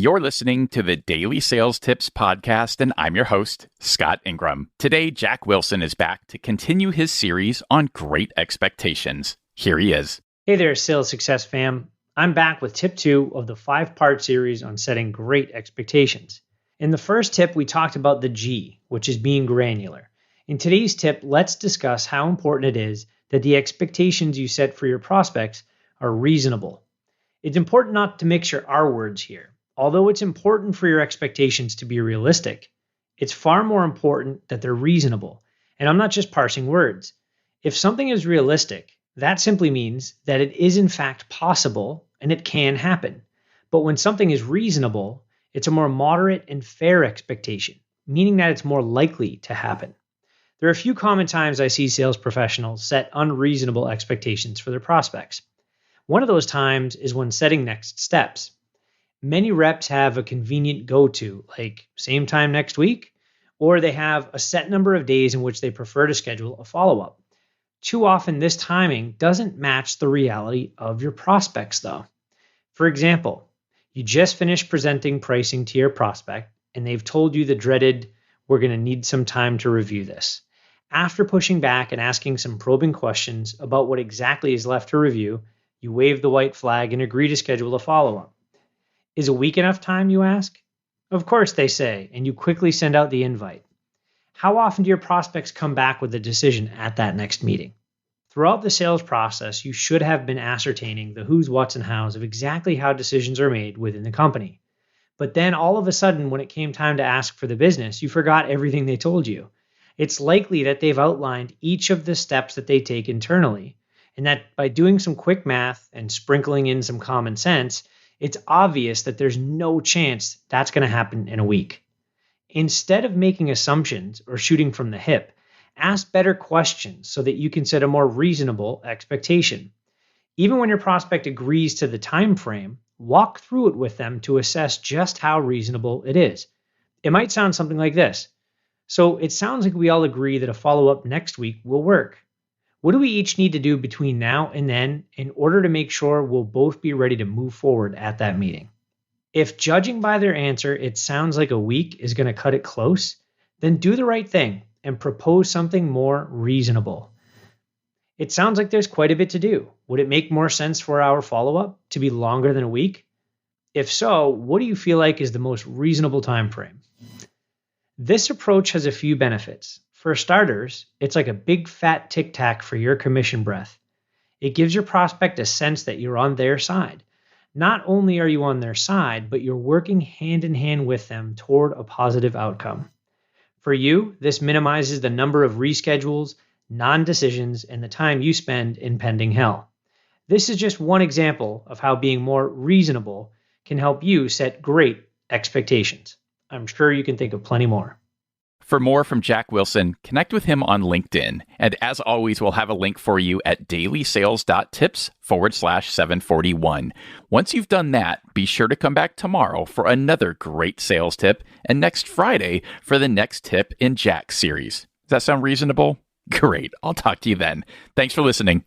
You're listening to the Daily Sales Tips podcast, and I'm your host, Scott Ingram. Today, Jack Wilson is back to continue his series on great expectations. Here he is. Hey there, Sales Success fam. I'm back with tip 2 of the 5-part series on setting great expectations. In the first tip, we talked about the G, which is being granular. In today's tip, let's discuss how important it is that the expectations you set for your prospects are reasonable. It's important not to mix your R words here. Although it's important for your expectations to be realistic, it's far more important that they're reasonable. And I'm not just parsing words. If something is realistic, that simply means that it is in fact possible and it can happen. But when something is reasonable, it's a more moderate and fair expectation, meaning that it's more likely to happen. There are a few common times I see sales professionals set unreasonable expectations for their prospects. One of those times is when setting next steps. Many reps have a convenient go-to, like same time next week, or they have a set number of days in which they prefer to schedule a follow-up. Too often, this timing doesn't match the reality of your prospects, though. For example, you just finished presenting pricing to your prospect, and they've told you the dreaded, "We're going to need some time to review this." After pushing back and asking some probing questions about what exactly is left to review, you wave the white flag and agree to schedule a follow-up. Is a week enough time, you ask? Of course, they say, and you quickly send out the invite. How often do your prospects come back with a decision at that next meeting? Throughout the sales process, you should have been ascertaining the who's, what's, and how's of exactly how decisions are made within the company. But then all of a sudden, when it came time to ask for the business, you forgot everything they told you. It's likely that they've outlined each of the steps that they take internally, and that by doing some quick math and sprinkling in some common sense, it's obvious that there's no chance that's going to happen in a week. Instead of making assumptions or shooting from the hip, ask better questions so that you can set a more reasonable expectation. Even when your prospect agrees to the time frame, walk through it with them to assess just how reasonable it is. It might sound something like this. So it sounds like we all agree that a follow-up next week will work. What do we each need to do between now and then in order to make sure we'll both be ready to move forward at that meeting? If judging by their answer, it sounds like a week is going to cut it close, then do the right thing and propose something more reasonable. It sounds like there's quite a bit to do. Would it make more sense for our follow-up to be longer than a week? If so, what do you feel like is the most reasonable time frame? This approach has a few benefits. For starters, it's like a big fat tic-tac for your commission breath. It gives your prospect a sense that you're on their side. Not only are you on their side, but you're working hand in hand with them toward a positive outcome. For you, this minimizes the number of reschedules, non-decisions, and the time you spend in pending hell. This is just one example of how being more reasonable can help you set great expectations. I'm sure you can think of plenty more. For more from Jack Wilson, connect with him on LinkedIn. And as always, we'll have a link for you at DailySales.Tips/741. Once you've done that, be sure to come back tomorrow for another great sales tip and next Friday for the next tip in Jack's series. Does that sound reasonable? Great. I'll talk to you then. Thanks for listening.